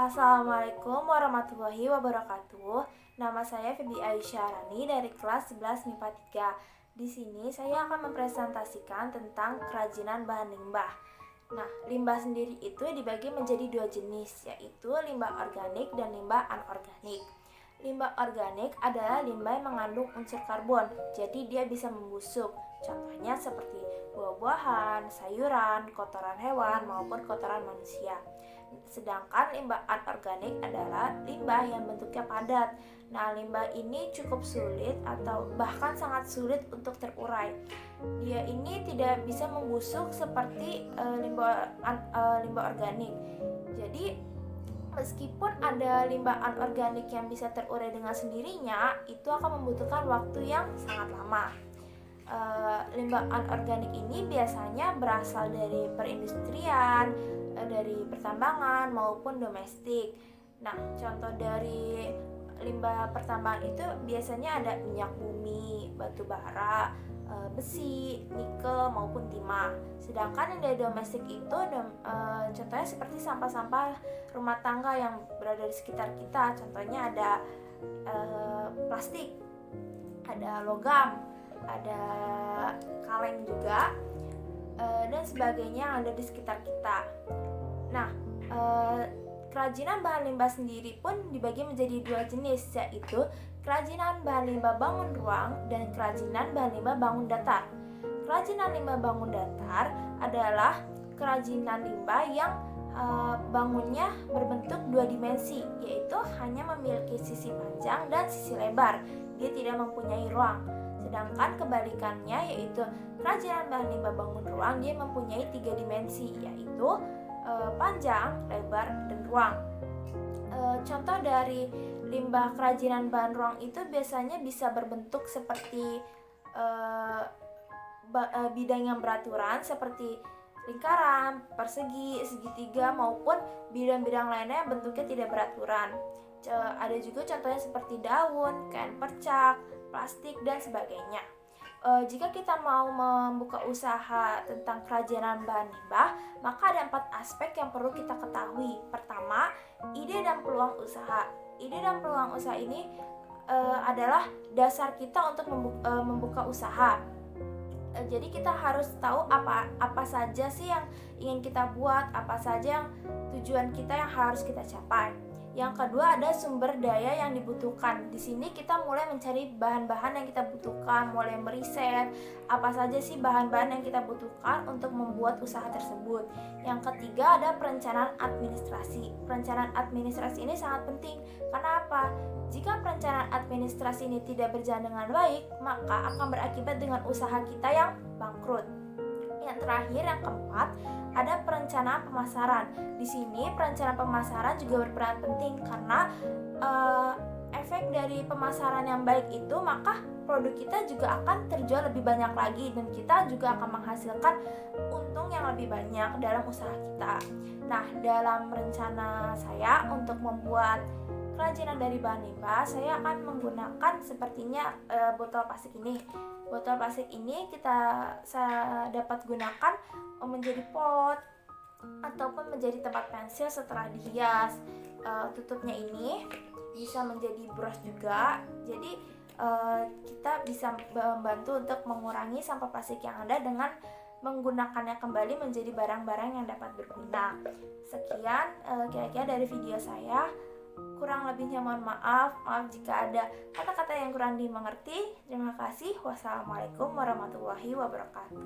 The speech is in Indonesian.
Assalamualaikum warahmatullahi wabarakatuh. Nama saya Feby Aisyarani dari kelas 11 MIPA 3. Di sini saya akan mempresentasikan tentang kerajinan bahan limbah. Nah, limbah sendiri itu dibagi menjadi dua jenis, yaitu limbah organik dan limbah anorganik. Limbah organik adalah limbah yang mengandung unsur karbon, jadi dia bisa membusuk. Contohnya seperti buah-buahan, sayuran, kotoran hewan, maupun kotoran manusia. Sedangkan limbah anorganik adalah limbah yang bentuknya padat. Nah, limbah ini cukup sulit atau bahkan sangat sulit untuk terurai. Dia ini tidak bisa membusuk seperti limbah organik. Jadi, meskipun ada limbah anorganik yang bisa terurai dengan sendirinya, itu akan membutuhkan waktu yang sangat lama. Limbah anorganik ini biasanya berasal dari perindustrian, dari pertambangan maupun domestik. Nah, contoh dari limbah pertambangan itu biasanya ada minyak bumi, batu bara, besi, nikel maupun timah. Sedangkan yang dari domestik itu contohnya seperti sampah-sampah rumah tangga yang berada di sekitar kita. Contohnya ada plastik, ada logam, ada kaleng juga, dan sebagainya yang ada di sekitar kita. Nah, kerajinan bahan limbah sendiri pun dibagi menjadi dua jenis, yaitu kerajinan bahan limbah bangun ruang dan kerajinan bahan limbah bangun datar. Kerajinan limbah bangun datar adalah kerajinan limbah yang bangunnya berbentuk dua dimensi, yaitu hanya memiliki sisi panjang dan sisi lebar. Dia tidak mempunyai ruang. Sedangkan kebalikannya, yaitu kerajinan bahan limbah bangun ruang, dia mempunyai tiga dimensi, yaitu panjang, lebar, dan ruang. Contoh dari limbah kerajinan bahan ruang itu biasanya bisa berbentuk seperti bidang yang beraturan seperti lingkaran, persegi, segitiga, maupun bidang-bidang lainnya yang bentuknya tidak beraturan. Ada juga contohnya seperti daun, kain percak, plastik, dan sebagainya. Jika kita mau membuka usaha tentang kerajinan bahan limbah, maka ada 4 aspek yang perlu kita ketahui. Pertama, ide dan peluang usaha. Ide dan peluang usaha ini adalah dasar kita untuk membuka usaha. Jadi kita harus tahu apa saja sih yang ingin kita buat, apa saja yang tujuan kita yang harus kita capai. Yang kedua, ada sumber daya yang dibutuhkan. Di sini kita mulai mencari bahan-bahan yang kita butuhkan, mulai meriset apa saja sih bahan-bahan yang kita butuhkan untuk membuat usaha tersebut. Yang ketiga, ada perencanaan administrasi. Perencanaan administrasi ini sangat penting. Karena apa? Jika perencanaan administrasi ini tidak berjalan dengan baik, maka akan berakibat dengan usaha kita yang bangkrut. Yang terakhir, yang keempat, ada perencanaan pemasaran. Di sini perencanaan pemasaran juga berperan penting karena efek dari pemasaran yang baik itu, maka produk kita juga akan terjual lebih banyak lagi dan kita juga akan menghasilkan untung yang lebih banyak dalam usaha kita. Nah, dalam rencana saya untuk membuat kerajinan dari bahan limbah, saya akan menggunakan sepertinya botol plastik ini. Botol plastik ini saya dapat gunakan menjadi pot ataupun menjadi tempat pensil setelah dihias. Tutupnya ini bisa menjadi brush juga. Jadi kita bisa membantu untuk mengurangi sampah plastik yang ada dengan menggunakannya kembali menjadi barang-barang yang dapat berguna. Sekian kira-kira dari video saya. Kurang lebihnya mohon maaf jika ada kata-kata yang kurang dimengerti. Terima kasih. Wassalamualaikum warahmatullahi wabarakatuh.